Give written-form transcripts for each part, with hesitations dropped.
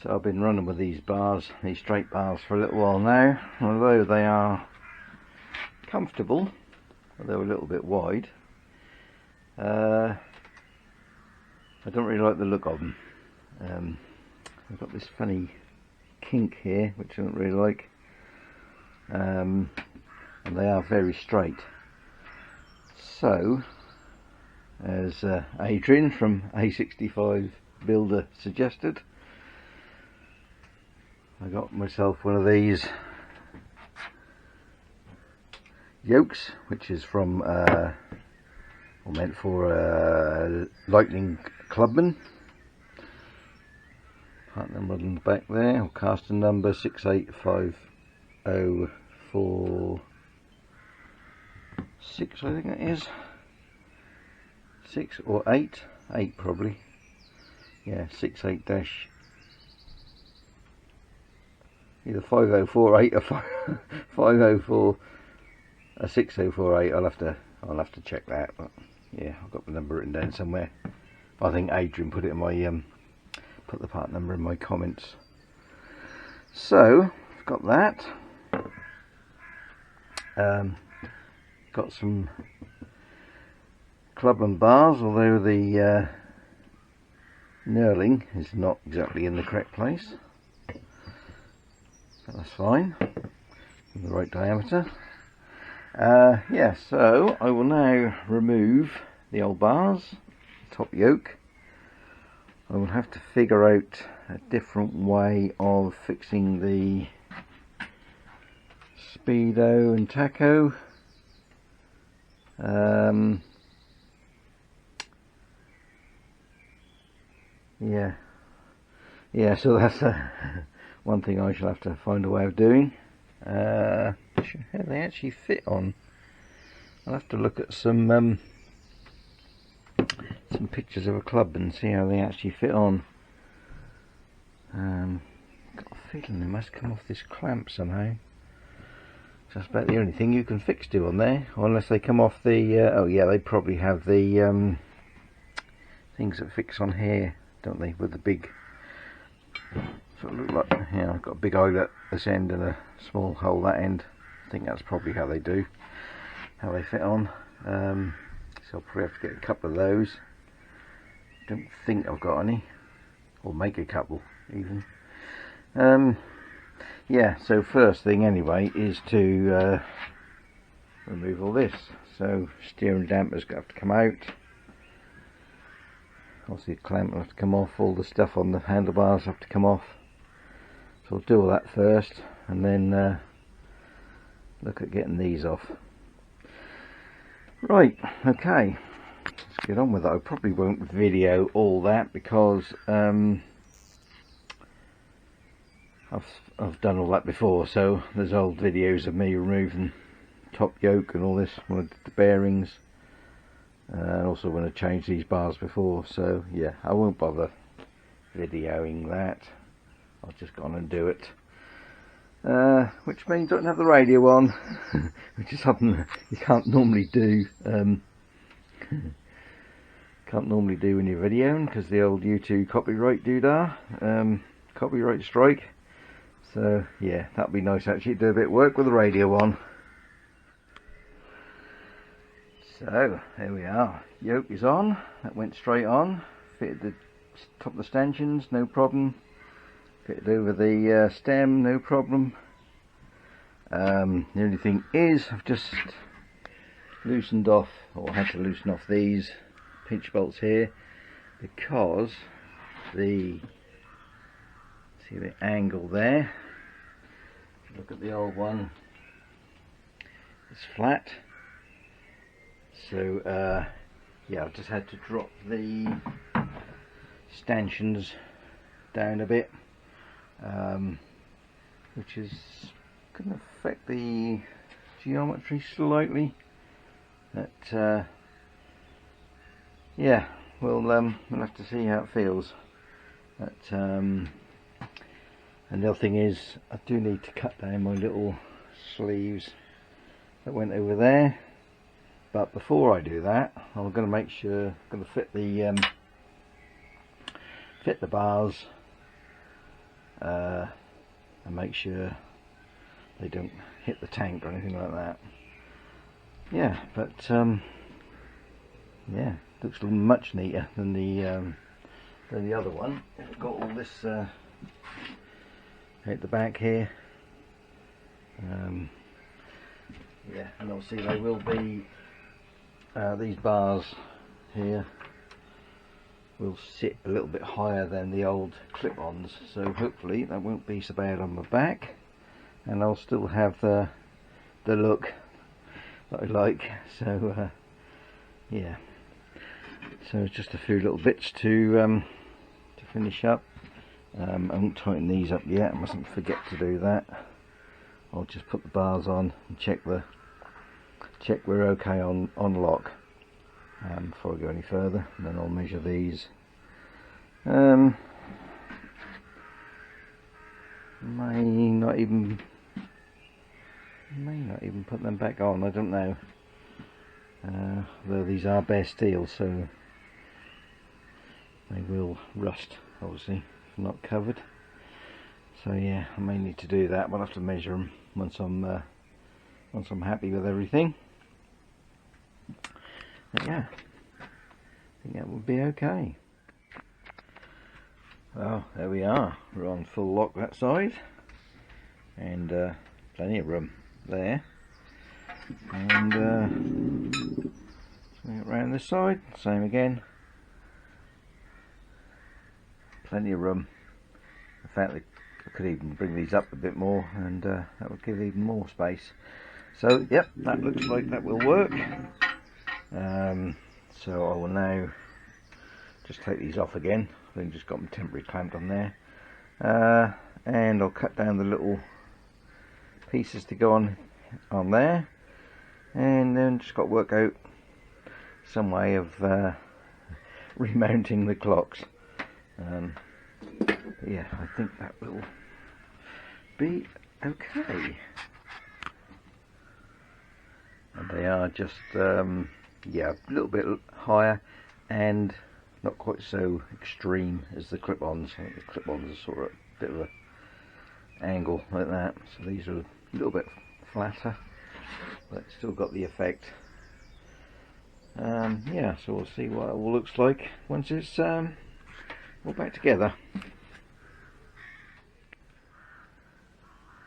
So I've been running with these bars, these straight bars, for a little while now. Although they are comfortable, although a little bit wide, I don't really like the look of them. I've got this funny kink here which I don't really like, and they are very straight. So, as Adrian from A65 Builder suggested, I got myself one of these Yokes, which is from or meant for Lightning Clubman. Part number on the back there, or caster number 6850446, I think it is. 6 or 8, 8 probably. Yeah, 68 dash. Either 5048 or 504 6048. I'll have to check that. But yeah, I've got the number written down somewhere. I think Adrian put it in my put the part number in my comments. So I've got that. Got some Clubman bars, although the knurling is not exactly in the correct place. But that's fine. In the right diameter. Yeah, so I will now remove the old bars, top yoke. I will have to figure out a different way of fixing the speedo and tacho. Yeah, so that's one thing I shall have to find a way of doing. How they actually fit on. I'll have to look at some pictures of a club and see how they actually fit on. Got a feeling they must come off this clamp somehow. That's about the only thing you can fix to on there, or unless they come off the oh yeah, they probably have the things that fix on here, don't they, with the big sort of look like, yeah, I've got a big eyelet at this end and a small hole that end. I think that's probably how they fit on. So I'll probably have to get a couple of those. Don't think I've got any, or make a couple even. Yeah, so first thing anyway is to remove all this. So steering dampers have to come out. Obviously the clamp will have to come off, all the stuff on the handlebars have to come off. So I'll do all that first and then look at getting these off. Right, okay, let's get on with it. I probably won't video all that because I've done all that before, so there's old videos of me removing top yoke and all this, one of the bearings, and also when I changed these bars before. So yeah, I won't bother videoing that. I'll just go on and do it, which means I don't have the radio on, which is something you can't normally do. Can't normally do when you're videoing because the old YouTube copyright doodah, copyright strike. So yeah, that'd be nice actually to do a bit of work with the radio on. So there we are, yoke is on, that went straight on, fitted the top of the stanchions, no problem, fitted over the stem, no problem. The only thing is I've just loosened off, or had to loosen off these pinch bolts here because the, see the angle there, if you look at the old one, it's flat. So yeah, I've just had to drop the stanchions down a bit, which is going to affect the geometry slightly. But yeah, we'll have to see how it feels. But and the other thing is, I do need to cut down my little sleeves that went over there. But before I do that, I'm going to make sure I'm going to fit the bars and make sure they don't hit the tank or anything like that. Yeah, but yeah, looks much neater than the other one. It's got all this at the back here. Yeah, and obviously they will be these bars here will sit a little bit higher than the old clip-ons, so hopefully that won't be so bad on my back, and I'll still have the look that I like. So yeah, so it's just a few little bits to finish up. I won't tighten these up yet, I mustn't forget to do that. I'll just put the bars on and check we're okay on lock before I go any further, and then I'll measure these. May not even put them back on, I don't know. Though these are bare steel, so they will rust obviously if not covered. So yeah, I may need to do that, but I'll have to measure them once I'm happy with everything. But yeah, I think that will be okay. Well, there we are. We're on full lock that side, and plenty of room there. And swing it round this side, same again. Plenty of room. In fact, I could even bring these up a bit more, and that would give even more space. So yep, that looks like that will work. So I will now just take these off again. I've just got them temporarily clamped on there, and I'll cut down the little pieces to go on there, and then just got to work out some way of remounting the clocks. Yeah, I think that will be okay. And they are just yeah, a little bit higher and not quite so extreme as the clip-ons. I think the clip-ons are sort of a bit of an angle like that, so these are a little bit flatter, but still got the effect. Yeah, so we'll see what it all looks like once it's all back together.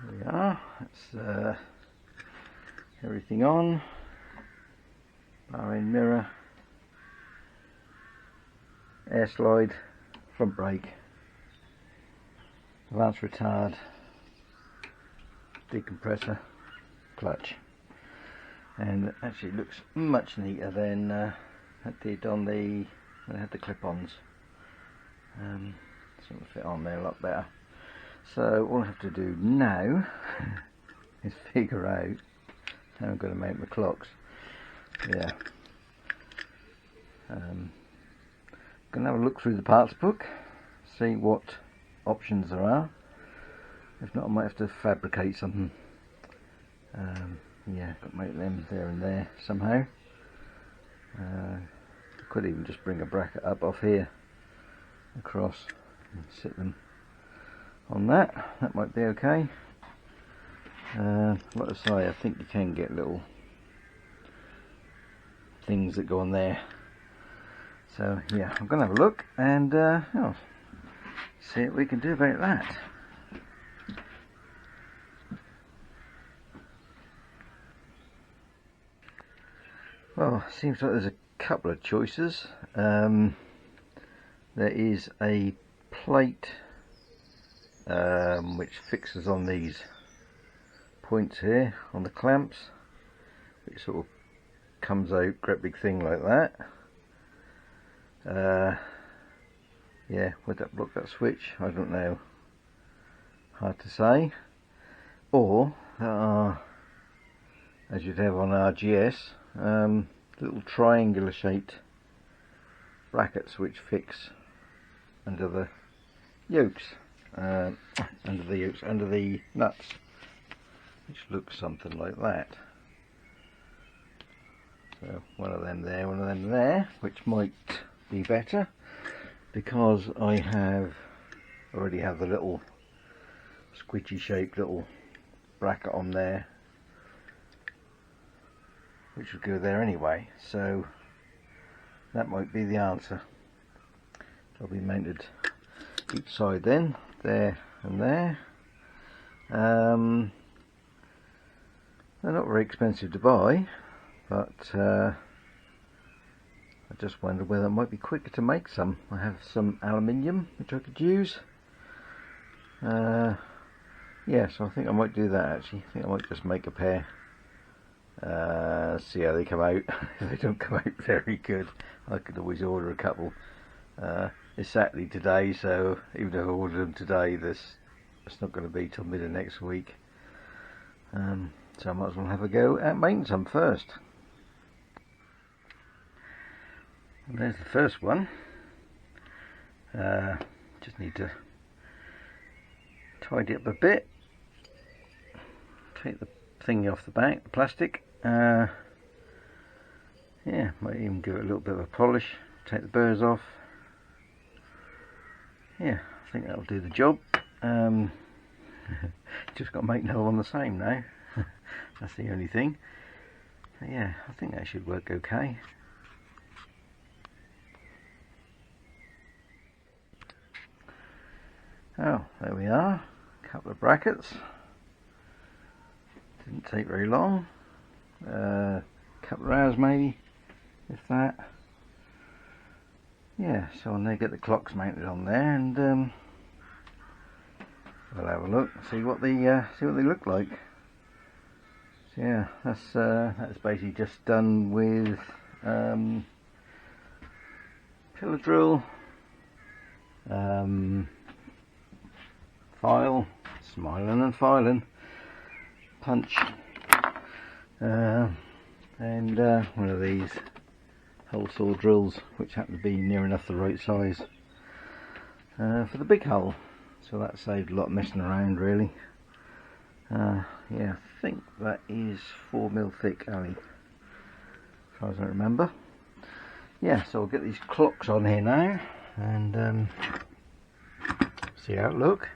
There we are. That's everything on. Bar end mirror, air slide, front brake, advanced retard, decompressor, clutch, and it actually looks much neater than it did on when I had the clip-ons. So it'll fit on there a lot better. So all I have to do now is figure out how I'm going to make my clocks. Yeah, gonna have a look through the parts book, see what options there are. If not, I might have to fabricate something. Yeah, got to make them there and there somehow. I could even just bring a bracket up off here across and sit them on that. That might be okay. Like I say, I think you can get little things that go on there. So yeah, I'm gonna have a look and oh, see what we can do about that. Well, seems like there's a couple of choices. There is a plate which fixes on these points here on the clamps, which sort of comes out, great big thing like that. Yeah, would that block that switch? I don't know, hard to say. Or as you'd have on RGS, little triangular shaped brackets which fix under the yokes, under the nuts, which looks something like that. So one of them there, one of them there, which might be better because I already have the little squidgy shaped little bracket on there, which would go there anyway, so that might be the answer. They'll be mounted each side then, there and there. They're not very expensive to buy, but I just wondered whether it might be quicker to make some. I have some aluminium which I could use. Yeah, so I think I might do that actually. I think I might just make a pair. See how they come out. If they don't come out very good, I could always order a couple. It's Saturday today, so even if I order them today, it's not going to be till mid of next week. So I might as well have a go at making some first. And there's the first one. Just need to tidy up a bit. Take the thingy off the back, the plastic. Yeah, might even give it a little bit of a polish. Take the burrs off. Yeah, I think that'll do the job. Just got to make another one the same now. That's the only thing. So yeah, I think that should work okay. Oh, there we are. A couple of brackets. Didn't take very long. Couple of hours maybe, if that. Yeah, so I'll now get the clocks mounted on there, and we'll have a look, see what they look like. So yeah, that's basically just done with pillar drill, file, smiling and filing, punch, and one of these hole saw drills, which happen to be near enough the right size for the big hole. So that saved a lot of messing around really. Yeah, I think that is 4mm thick alley, as far as I remember. Yeah, so I'll get these clocks on here now and see how it look.